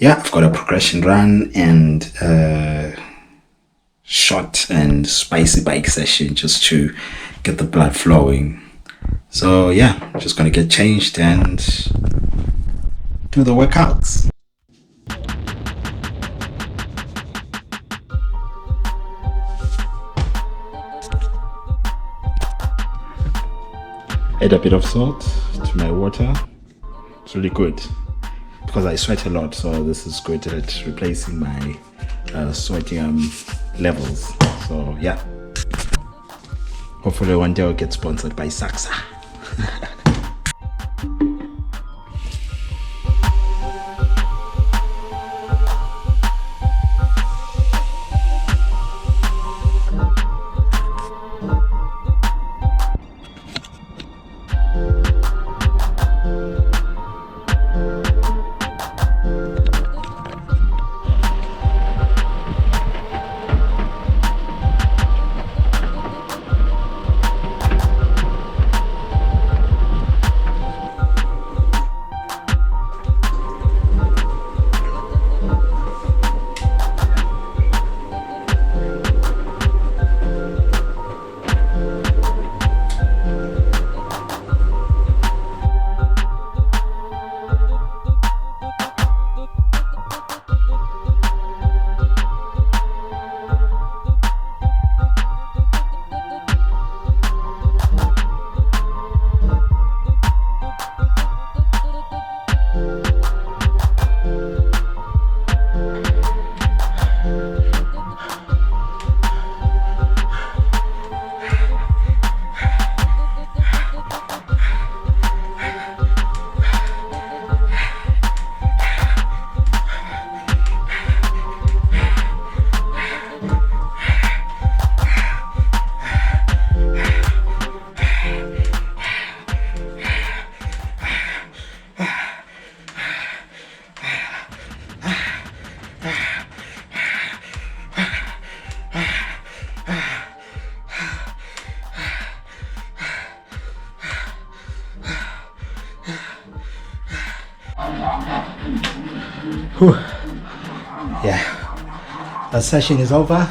yeah, I've got a progression run and short and spicy bike session just to get the blood flowing. So yeah, just gonna get changed and do the workouts. Add a bit of salt to my water. It's really good because I sweat a lot, so this is good at replacing my sodium levels. So yeah, hopefully one day I'll get sponsored by Saxa. Whew. Yeah, that session is over.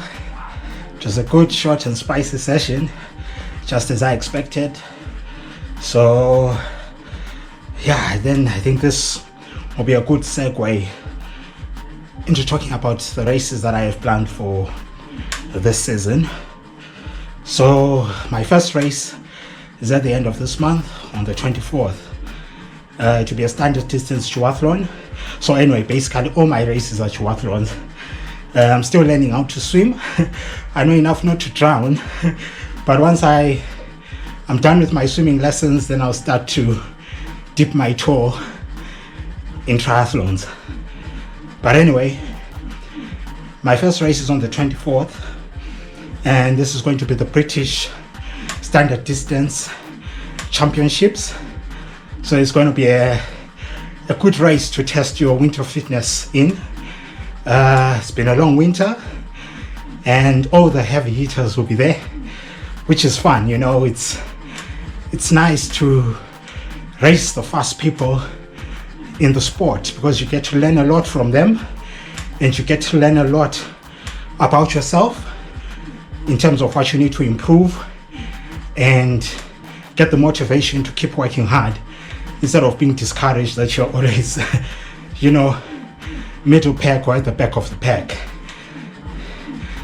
It was a good, short and spicy session, just as I expected. So yeah, then I think this will be a good segue into talking about the races that I have planned for this season. So my first race is at the end of this month on the 24th. To be a standard distance duathlon. So anyway, basically all my races are duathlons. I'm still learning how to swim. I know enough not to drown, but once I'm done with my swimming lessons, then I'll start to dip my toe in triathlons. But anyway, my first race is on the 24th, and this is going to be the British Standard Distance Championships. So it's going to be a good race to test your winter fitness in. It's been a long winter and all the heavy hitters will be there, which is fun. You know, it's nice to race the fast people in the sport because you get to learn a lot from them and you get to learn a lot about yourself in terms of what you need to improve and get the motivation to keep working hard instead of being discouraged that you're always, middle pack or at the back of the pack.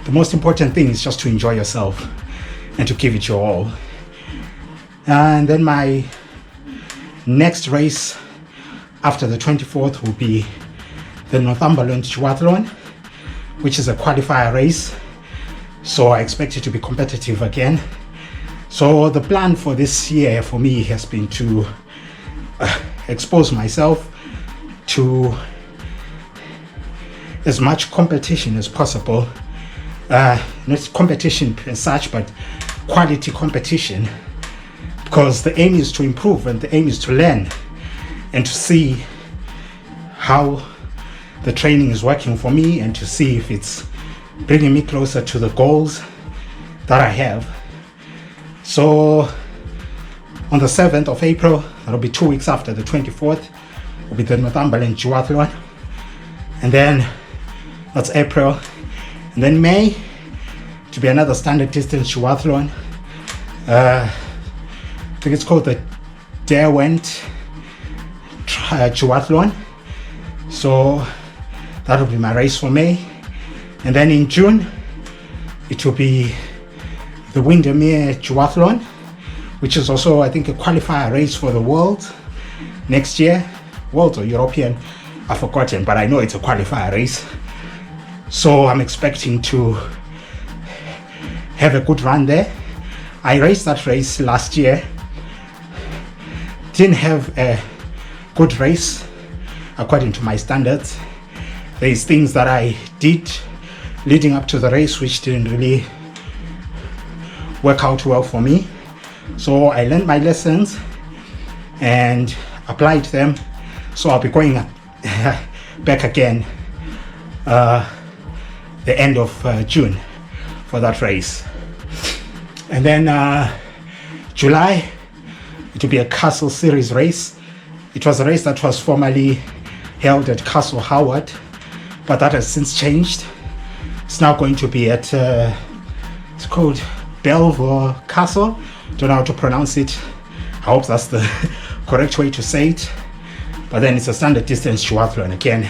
The most important thing is just to enjoy yourself and to give it your all. And then my next race after the 24th will be the Northumberland Duathlon, which is a qualifier race. So I expect it to be competitive again. So the plan for this year for me has been to expose myself to as much competition as possible. Not competition as such, but quality competition, because the aim is to improve and the aim is to learn and to see how the training is working for me and to see if it's bringing me closer to the goals that I have. So on the 7th of April, that'll be 2 weeks after the 24th, will be the Northumberland Duathlon. and then that's April, and then May to be another standard distance duathlon. I think it's called the Derwent duathlon. So that will be my race for May, and then in June it will be the Windermere duathlon, which is also, I think, a qualifier race for the world next year. World or European, I've forgotten, but I know it's a qualifier race. So I'm expecting to have a good run there. I raced that race last year. Didn't have a good race according to my standards. There's things that I did leading up to the race which didn't really work out well for me. So I learned my lessons and applied them. So I'll be going back again the end of June for that race. And then July, it will be a Castle Series race. It was a race that was formerly held at Castle Howard, but that has since changed. It's now going to be at, it's called Belvoir Castle. Don't know how to pronounce it. I hope that's the correct way to say it. But then it's a standard distance duathlon again.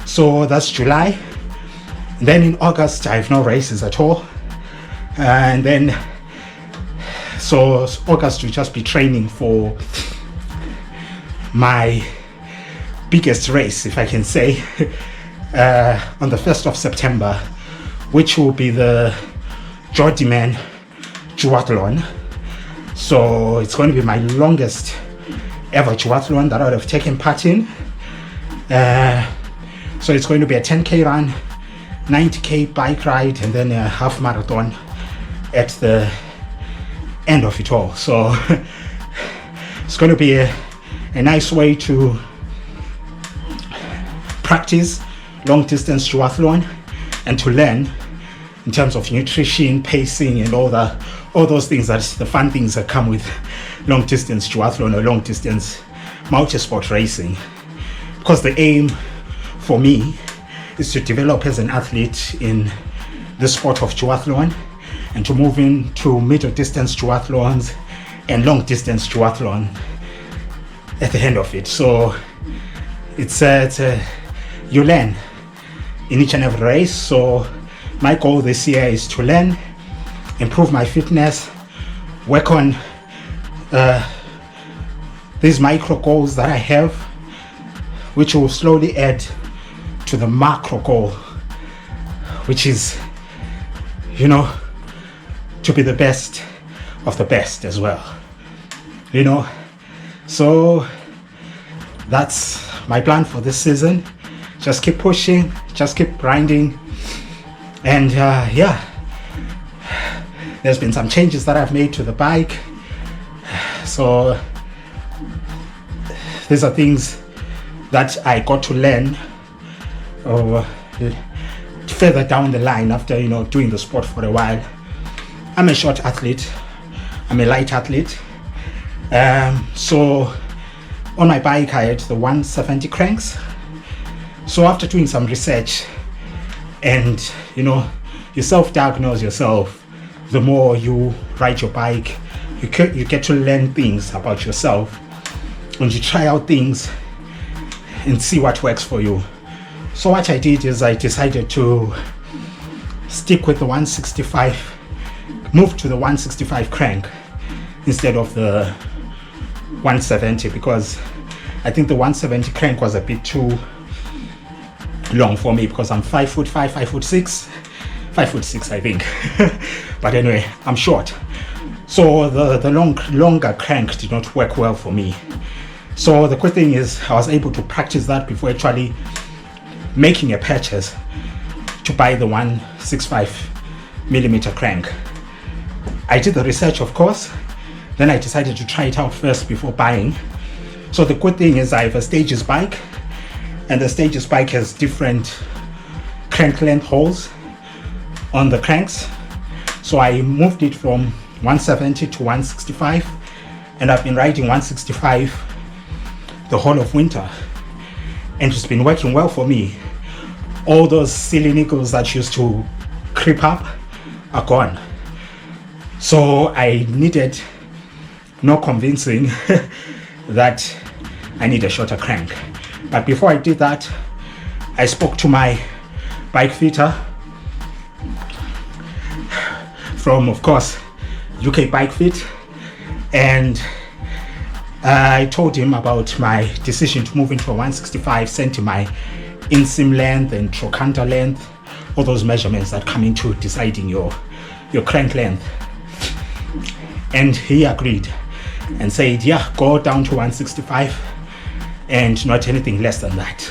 So that's July. And then in August, I have no races at all. And then, so August will just be training for my biggest race, if I can say, on the 1st of September, which will be the Jordiman duathlon. So it's going to be my longest ever duathlon that I would have taken part in. So it's going to be a 10k run, 90k bike ride, and then a half marathon at the end of it all. So it's going to be a nice way to practice long distance duathlon and to learn in terms of nutrition, pacing, and all those things, that the fun things that come with long distance duathlon or long distance multi-sport racing. Because the aim for me is to develop as an athlete in the sport of duathlon and to move into middle distance duathlons and long distance duathlon at the end of it. So it's you learn in each and every race. So my goal this year is to learn, improve my fitness, work on these micro goals that I have, which will slowly add to the macro goal, which is, you know, to be the best of the best as well, you know. So that's my plan for this season. Just keep pushing, just keep grinding, and yeah, there's been some changes that I've made to the bike. So these are things that I got to learn further down the line after, you know, doing the sport for a while. I'm a short athlete, I'm a light athlete. So on my bike I had the 170 cranks. So after doing some research and, you know, you self-diagnose yourself, the more you ride your bike, you get to learn things about yourself, and you try out things and see what works for you. So what I did is I decided to stick with the 165, move to the 165 crank instead of the 170, because I think the 170 crank was a bit too long for me, because I'm 5'5", 5'6", 5'6" I think. But anyway, I'm short. So the longer crank did not work well for me. So the good thing is I was able to practice that before actually making a purchase to buy the 165mm crank. I did the research, of course, then I decided to try it out first before buying. So the good thing is I have a Stages bike, and the Stages bike has different crank length holes on the cranks. So I moved it from 170 to 165, and I've been riding 165 the whole of winter, and it's been working well for me. all those silly niggles that used to creep up are gone. So I needed no convincing that I need a shorter crank. But before I did that, I spoke to my bike fitter from, of course, UK Bike Fit, and I told him about my decision to move into a 165, sent him my inseam length and trochanter length, all those measurements that come into deciding your crank length. And he agreed and said, yeah, go down to 165 and not anything less than that.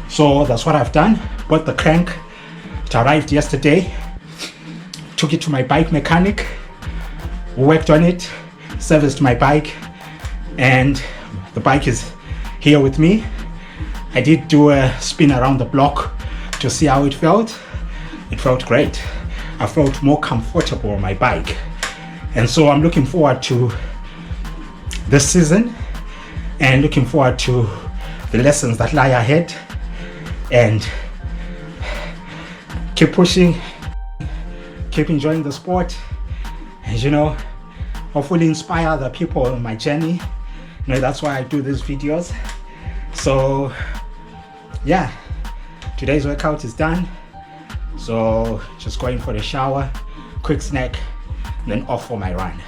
So that's what I've done. Bought the crank. It arrived yesterday. Took it to my bike mechanic, worked on it, serviced my bike, and the bike is here with me. I did do a spin around the block to see how it felt. It felt great. I felt more comfortable on my bike. And so I'm looking forward to this season and looking forward to the lessons that lie ahead, and keep pushing, keep enjoying the sport, and hopefully inspire other people on my journey. That's why I do these videos. So yeah, today's workout is done. So just going for the shower, quick snack, then off for my run.